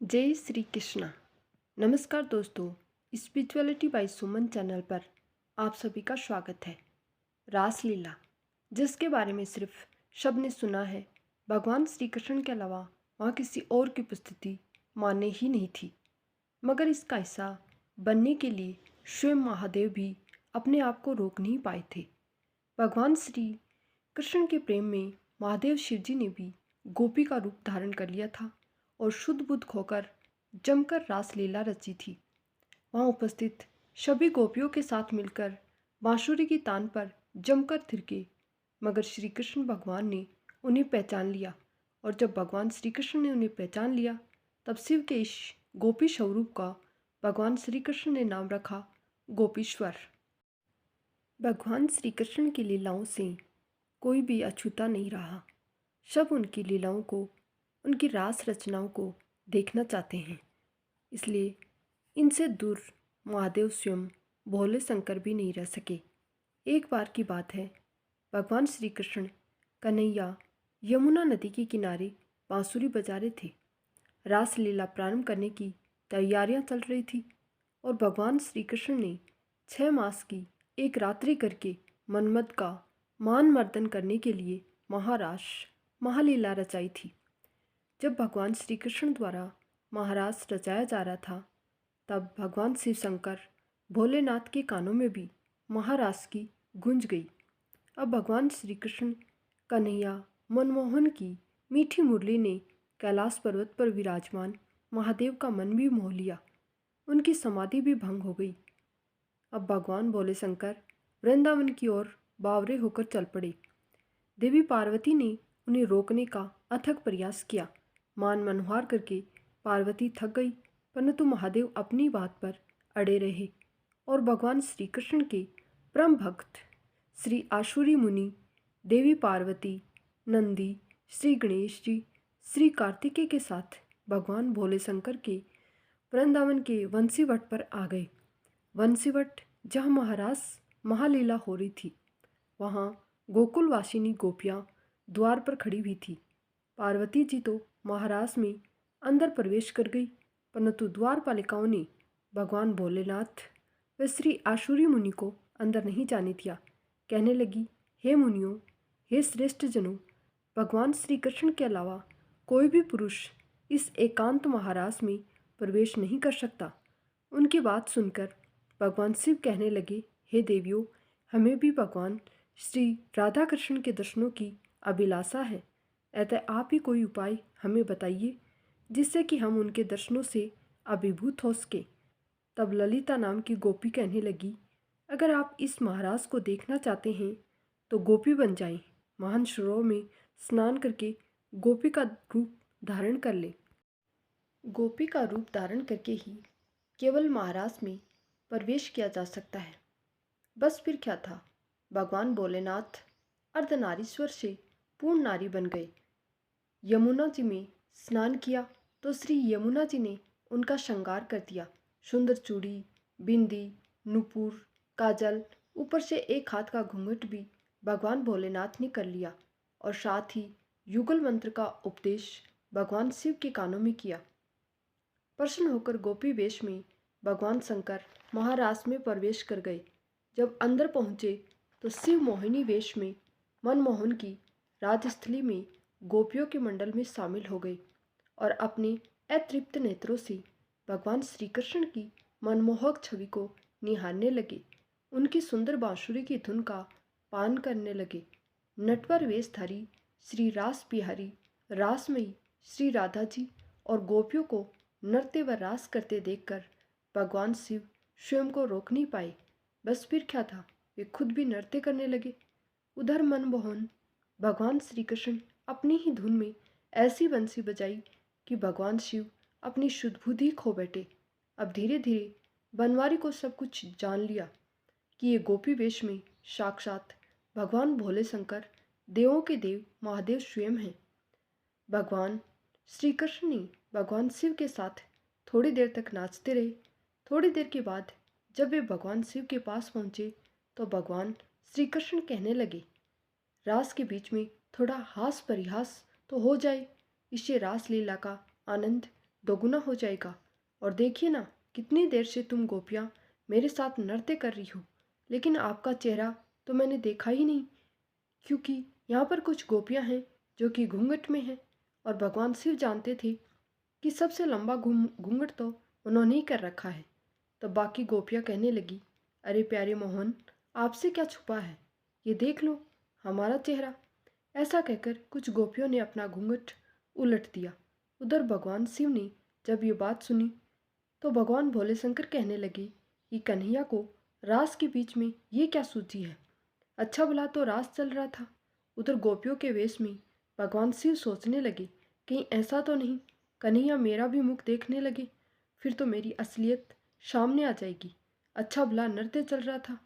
जय श्री कृष्णा। नमस्कार दोस्तों, स्पिरिचुअलिटी बाय सुमन चैनल पर आप सभी का स्वागत है। रासलीला, जिसके बारे में सिर्फ शब्द ने सुना है, भगवान श्री कृष्ण के अलावा वहाँ किसी और की उपस्थिति मान्य ही नहीं थी। मगर इसका हिस्सा बनने के लिए स्वयं महादेव भी अपने आप को रोक नहीं पाए थे। भगवान श्री कृष्ण के प्रेम में महादेव शिव जी ने भी गोपी का रूप धारण कर लिया था और शुद्ध बुद्ध होकर जमकर रासलीला रची थी। वहाँ उपस्थित सभी गोपियों के साथ मिलकर बांसुरी की तान पर जमकर थिरके, मगर श्री कृष्ण भगवान ने उन्हें पहचान लिया। और जब भगवान श्री कृष्ण ने उन्हें पहचान लिया, तब शिव के इस गोपी स्वरूप का भगवान श्री कृष्ण ने नाम रखा गोपीश्वर। भगवान श्री कृष्ण की लीलाओं से कोई भी अछूता नहीं रहा। सब उनकी लीलाओं को, उनकी रास रचनाओं को देखना चाहते हैं। इसलिए इनसे दूर महादेव स्वयं भोले शंकर भी नहीं रह सके। एक बार की बात है, भगवान श्री कृष्ण कन्हैया यमुना नदी के किनारे बांसुरी बजा रहे थे। रासलीला प्रारंभ करने की तैयारियां चल रही थी और भगवान श्री कृष्ण ने 6 मास की एक रात्रि करके मन्मथ का मान मर्दन करने के लिए महारास महालीला रचाई थी। जब भगवान श्री कृष्ण द्वारा महारास रचाया जा रहा था, तब भगवान शिव शंकर भोलेनाथ के कानों में भी महारास की गूंज गई। अब भगवान श्री कृष्ण कन्हैया मनमोहन की मीठी मुरली ने कैलाश पर्वत पर विराजमान महादेव का मन भी मोह लिया। उनकी समाधि भी भंग हो गई। अब भगवान भोले शंकर वृंदावन की ओर बावरे होकर चल पड़े। देवी पार्वती ने उन्हें रोकने का अथक प्रयास किया। मान मनहार करके पार्वती थक गई, परंतु महादेव अपनी बात पर अड़े रहे और भगवान श्री कृष्ण के परम भक्त श्री आशुरी मुनि, देवी पार्वती, नंदी, श्री गणेश जी, श्री कार्तिकेय के साथ भगवान भोले शंकर के वृंदावन के वंशीवट पर आ गए। वंशीवट जहाँ महारास महालीला हो रही थी, वहाँ गोकुलवासिनी गोपियाँ द्वार पर खड़ी हुई थी। पार्वती जी तो महारास में अंदर प्रवेश कर गई, परंतु द्वारपालिकाओं ने भगवान भोलेनाथ व श्री आशुरी मुनि को अंदर नहीं जाने दिया। कहने लगी, हे मुनियों, हे श्रेष्ठ जनों, भगवान श्री कृष्ण के अलावा कोई भी पुरुष इस एकांत महारास में प्रवेश नहीं कर सकता। उनकी बात सुनकर भगवान शिव कहने लगे, हे देवियों, हमें भी भगवान श्री राधा कृष्ण के दर्शनों की अभिलाषा है। अतः आप ही कोई उपाय हमें बताइए जिससे कि हम उनके दर्शनों से अभिभूत हो सके। तब ललिता नाम की गोपी कहने लगी, अगर आप इस महाराज को देखना चाहते हैं तो गोपी बन जाएं, महान सरोवर में स्नान करके गोपी का रूप धारण कर ले। गोपी का रूप धारण करके ही केवल महाराज में प्रवेश किया जा सकता है। बस फिर क्या था, भगवान भोलेनाथ अर्धनारीश्वर से पूर्ण नारी बन गए। यमुना जी में स्नान किया तो श्री यमुना जी ने उनका श्रृंगार कर दिया। सुंदर चूड़ी, बिंदी, नूपुर, काजल, ऊपर से एक हाथ का घूंघट भी भगवान भोलेनाथ ने कर लिया और साथ ही युगल मंत्र का उपदेश भगवान शिव के कानों में किया। प्रसन्न होकर गोपी वेश में भगवान शंकर महारास में प्रवेश कर गए। जब अंदर पहुँचे तो शिव मोहिनी वेश में मनमोहन की राजस्थली में गोपियों के मंडल में शामिल हो गए और अपने अतृप्त नेत्रों से भगवान श्री कृष्ण की मनमोहक छवि को निहारने लगे। उनकी सुंदर बांसुरी की धुन का पान करने लगे। नटवर वेशधारी श्री रास बिहारी, रासमयी श्री राधा जी और गोपियों को नृत्य व रास करते देखकर भगवान शिव स्वयं को रोक नहीं पाए। बस फिर क्या था, वे खुद भी नृत्य करने लगे। उधर मनमोहन भगवान श्री कृष्ण अपनी ही धुन में ऐसी बंसी बजाई कि भगवान शिव अपनी शुद्ध बुद्धि खो बैठे। अब धीरे धीरे बनवारी को सब कुछ जान लिया कि ये गोपी वेश में साक्षात भगवान भोले शंकर, देवों के देव महादेव स्वयं हैं। भगवान श्री कृष्ण ने भगवान शिव के साथ थोड़ी देर तक नाचते रहे। थोड़ी देर के बाद जब वे भगवान शिव के पास पहुँचे तो भगवान श्री कृष्ण कहने लगे, रास के बीच में थोड़ा हास परिहास तो हो जाए, इससे रास लीला का आनंद दोगुना हो जाएगा। और देखिए ना, कितनी देर से तुम गोपियाँ मेरे साथ नृत्य कर रही हो, लेकिन आपका चेहरा तो मैंने देखा ही नहीं, क्योंकि यहाँ पर कुछ गोपियाँ हैं जो कि घूंघट में हैं। और भगवान शिव जानते थे कि सबसे लंबा घूंघट तो उन्होंने ही कर रखा है। तब बाकी गोपियाँ कहने लगी, अरे प्यारे मोहन, आपसे क्या छुपा है, ये देख लो हमारा चेहरा। ऐसा कहकर कुछ गोपियों ने अपना घूंघट उलट दिया। उधर भगवान शिव ने जब ये बात सुनी तो भगवान भोले शंकर कहने लगे कि कन्हैया को रास के बीच में ये क्या सूझी है। अच्छा भला तो रास चल रहा था। उधर गोपियों के वेश में भगवान शिव सोचने लगे, कहीं ऐसा तो नहीं कन्हैया मेरा भी मुख देखने लगे, फिर तो मेरी असलियत सामने आ जाएगी। अच्छा भला नृत्य चल रहा था,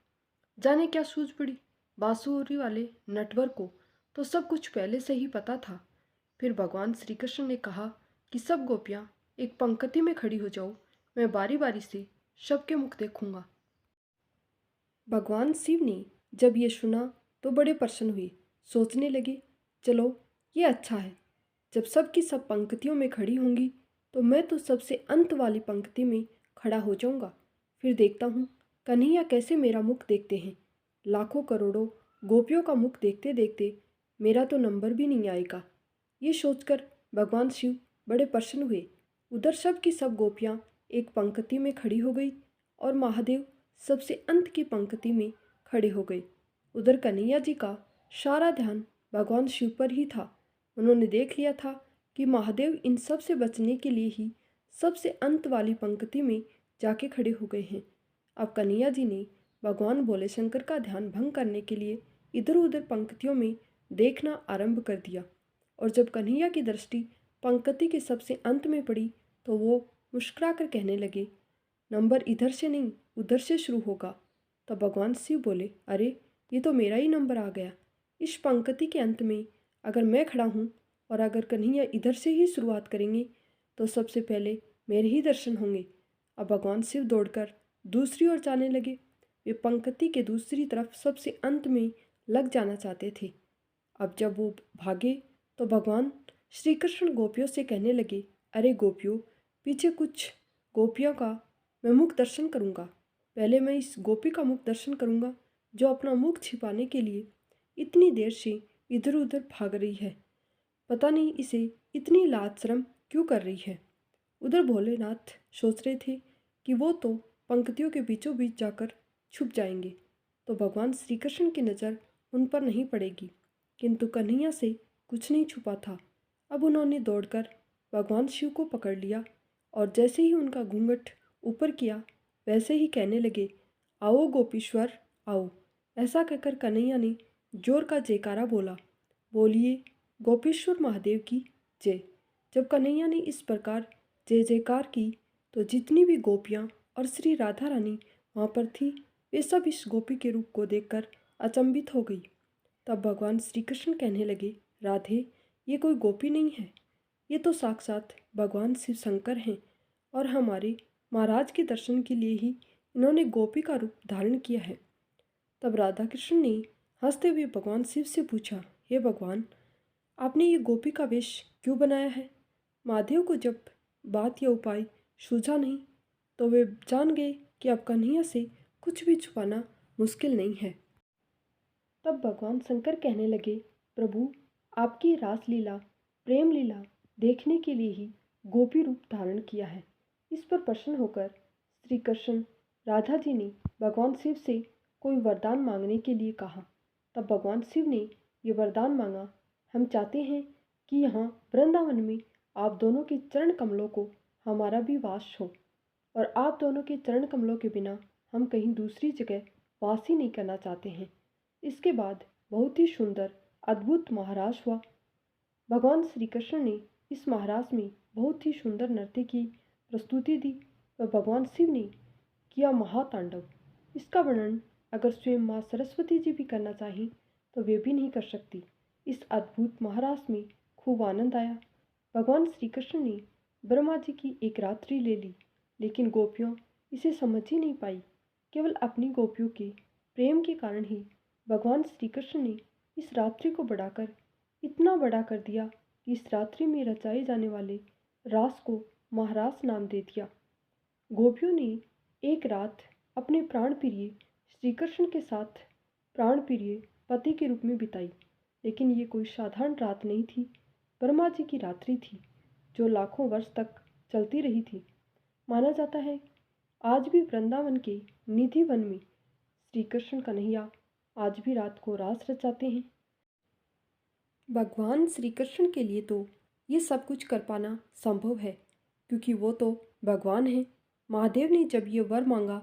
जाने क्या सूझ पड़ी बांसुरी वाले नटवर को, तो सब कुछ पहले से ही पता था। फिर भगवान श्री कृष्ण ने कहा कि सब गोपियाँ एक पंक्ति में खड़ी हो जाओ, मैं बारी बारी से सबके मुख देखूंगा। भगवान शिव ने जब ये सुना तो बड़े प्रसन्न हुए, सोचने लगे, चलो ये अच्छा है, जब सबकी सब पंक्तियों में खड़ी होंगी तो मैं तो सबसे अंत वाली पंक्ति में खड़ा हो जाऊंगा। फिर देखता हूँ कन्हैया कैसे मेरा मुख देखते हैं। लाखों करोड़ों गोपियों का मुख देखते देखते मेरा तो नंबर भी नहीं आएगा। ये सोचकर भगवान शिव बड़े प्रसन्न हुए। उधर सब की सब गोपियाँ एक पंक्ति में खड़ी हो गई और महादेव सबसे अंत की पंक्ति में खड़े हो गए। उधर कन्हैया जी का सारा ध्यान भगवान शिव पर ही था। उन्होंने देख लिया था कि महादेव इन सब से बचने के लिए ही सबसे अंत वाली पंक्ति में जाके खड़े हो गए हैं। अब कन्हैया जी ने भगवान भोले शंकर का ध्यान भंग करने के लिए इधर उधर पंक्तियों में देखना आरंभ कर दिया। और जब कन्हैया की दृष्टि पंक्ति के सबसे अंत में पड़ी तो वो मुस्कुराकर कहने लगे, नंबर इधर से नहीं उधर से शुरू होगा। तब भगवान शिव बोले, अरे ये तो मेरा ही नंबर आ गया। इस पंक्ति के अंत में अगर मैं खड़ा हूँ और अगर कन्हैया इधर से ही शुरुआत करेंगे तो सबसे पहले मेरे ही दर्शन होंगे। अब भगवान शिव दौड़कर दूसरी ओर जाने लगे। वे पंक्ति के दूसरी तरफ सबसे अंत में लग जाना चाहते थे। अब जब वो भागे तो भगवान श्री कृष्ण गोपियों से कहने लगे, अरे गोपियों, पीछे कुछ गोपियों का मैं मुख दर्शन करूँगा। पहले मैं इस गोपी का मुख दर्शन करूँगा जो अपना मुख छिपाने के लिए इतनी देर से इधर उधर भाग रही है। पता नहीं इसे इतनी लाज शर्म क्यों कर रही है। उधर भोलेनाथ सोच रहे थे कि वो तो पंक्तियों के बीचों बीच जाकर छुप जाएंगे तो भगवान श्री कृष्ण की नज़र उन पर नहीं पड़ेगी, किंतु कन्हैया से कुछ नहीं छुपा था। अब उन्होंने दौड़कर भगवान शिव को पकड़ लिया और जैसे ही उनका घूंघट ऊपर किया वैसे ही कहने लगे, आओ गोपीश्वर आओ। ऐसा कहकर कन्हैया ने जोर का जयकारा बोला, बोलिए गोपेश्वर महादेव की जय। जब कन्हैया ने इस प्रकार जय जयकार की तो जितनी भी गोपियाँ और श्री राधा रानी वहाँ पर थी वे सब इस गोपी के रूप को देखकर अचंभित हो गई। तब भगवान श्री कृष्ण कहने लगे, राधे ये कोई गोपी नहीं है, ये तो साक्षात भगवान शिव शंकर हैं और हमारे महाराज के दर्शन के लिए ही इन्होंने गोपी का रूप धारण किया है। तब राधा कृष्ण ने हंसते हुए भगवान शिव से पूछा, हे भगवान, आपने ये गोपी का वेश क्यों बनाया है। महादेव को जब बात या उपाय सूझा नहीं तो वे जान गए कि अब कन्हैया से कुछ भी छुपाना मुश्किल नहीं है। तब भगवान शंकर कहने लगे, प्रभु आपकी रासलीला प्रेम लीला देखने के लिए ही गोपी रूप धारण किया है। इस पर प्रसन्न होकर श्री कृष्ण राधा जी ने भगवान शिव से कोई वरदान मांगने के लिए कहा। तब भगवान शिव ने ये वरदान मांगा, हम चाहते हैं कि यहाँ वृंदावन में आप दोनों के चरण कमलों को हमारा भी वास हो और आप दोनों के चरण कमलों के बिना हम कहीं दूसरी जगह वास ही नहीं करना चाहते हैं। इसके बाद बहुत ही सुंदर अद्भुत महाराज हुआ। भगवान श्री कृष्ण ने इस महाराज में बहुत ही सुंदर नृत्य की प्रस्तुति दी और भगवान शिव ने किया महातांडव। इसका वर्णन अगर स्वयं माँ सरस्वती जी भी करना चाहें तो वे भी नहीं कर सकती। इस अद्भुत महाराज में खूब आनंद आया। भगवान श्री कृष्ण ने ब्रह्मा जी की एक रात्रि ले ली, लेकिन गोपियों इसे समझ ही नहीं पाई। केवल अपनी गोपियों के प्रेम के कारण ही भगवान श्री कृष्ण ने इस रात्रि को बढ़ाकर इतना बड़ा कर दिया कि इस रात्रि में रचाए जाने वाले रास को महाराज नाम दे दिया। गोपियों ने एक रात अपने प्राण प्रिय श्री कृष्ण के साथ प्राण प्रिय पति के रूप में बिताई। लेकिन ये कोई साधारण रात नहीं थी, ब्रह्मा जी की रात्रि थी जो लाखों वर्ष तक चलती रही थी। माना जाता है आज भी वृंदावन के निधि वन में श्री कृष्ण कन्हैया आज भी रात को रास रचाते हैं। भगवान श्री कृष्ण के लिए तो ये सब कुछ कर पाना संभव है, क्योंकि वो तो भगवान हैं। महादेव ने जब ये वर मांगा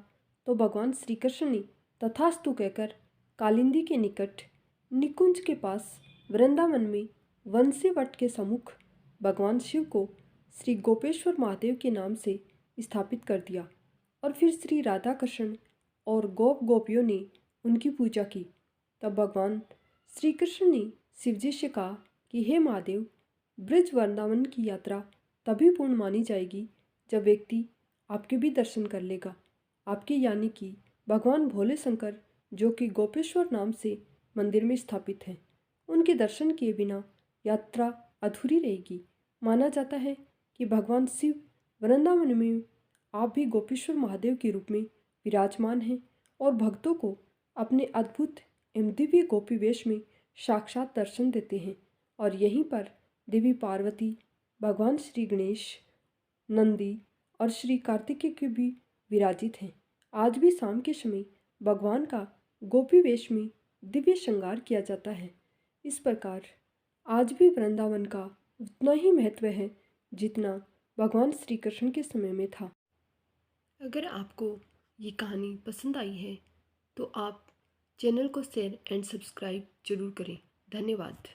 तो भगवान श्री कृष्ण ने तथास्तु कहकर कालिंदी के निकट निकुंज के पास वृंदावन में वंशी वट के सम्मुख भगवान शिव को श्री गोपेश्वर महादेव के नाम से स्थापित कर दिया। और फिर श्री राधा कृष्ण और गोप गोपियों ने उनकी पूजा की। तब भगवान श्री कृष्ण ने शिवजी से कहा कि हे महादेव, ब्रज वृंदावन की यात्रा तभी पूर्ण मानी जाएगी जब व्यक्ति आपके भी दर्शन कर लेगा। आपके यानी कि भगवान भोले शंकर, जो कि गोपेश्वर नाम से मंदिर में स्थापित हैं, उनके दर्शन किए बिना यात्रा अधूरी रहेगी। माना जाता है कि भगवान शिव वृंदावन में आप भी गोपेश्वर महादेव के रूप में विराजमान हैं और भक्तों को अपने अद्भुत एवं दिव्य गोपी वेश में साक्षात दर्शन देते हैं। और यहीं पर देवी पार्वती, भगवान श्री गणेश, नंदी और श्री कार्तिकेय के भी विराजित हैं। आज भी शाम के समय भगवान का गोपी वेश में दिव्य श्रृंगार किया जाता है। इस प्रकार आज भी वृंदावन का उतना ही महत्व है जितना भगवान श्री कृष्ण के समय में था। अगर आपको ये कहानी पसंद आई है तो आप चैनल को शेयर एंड सब्सक्राइब जरूर करें। धन्यवाद।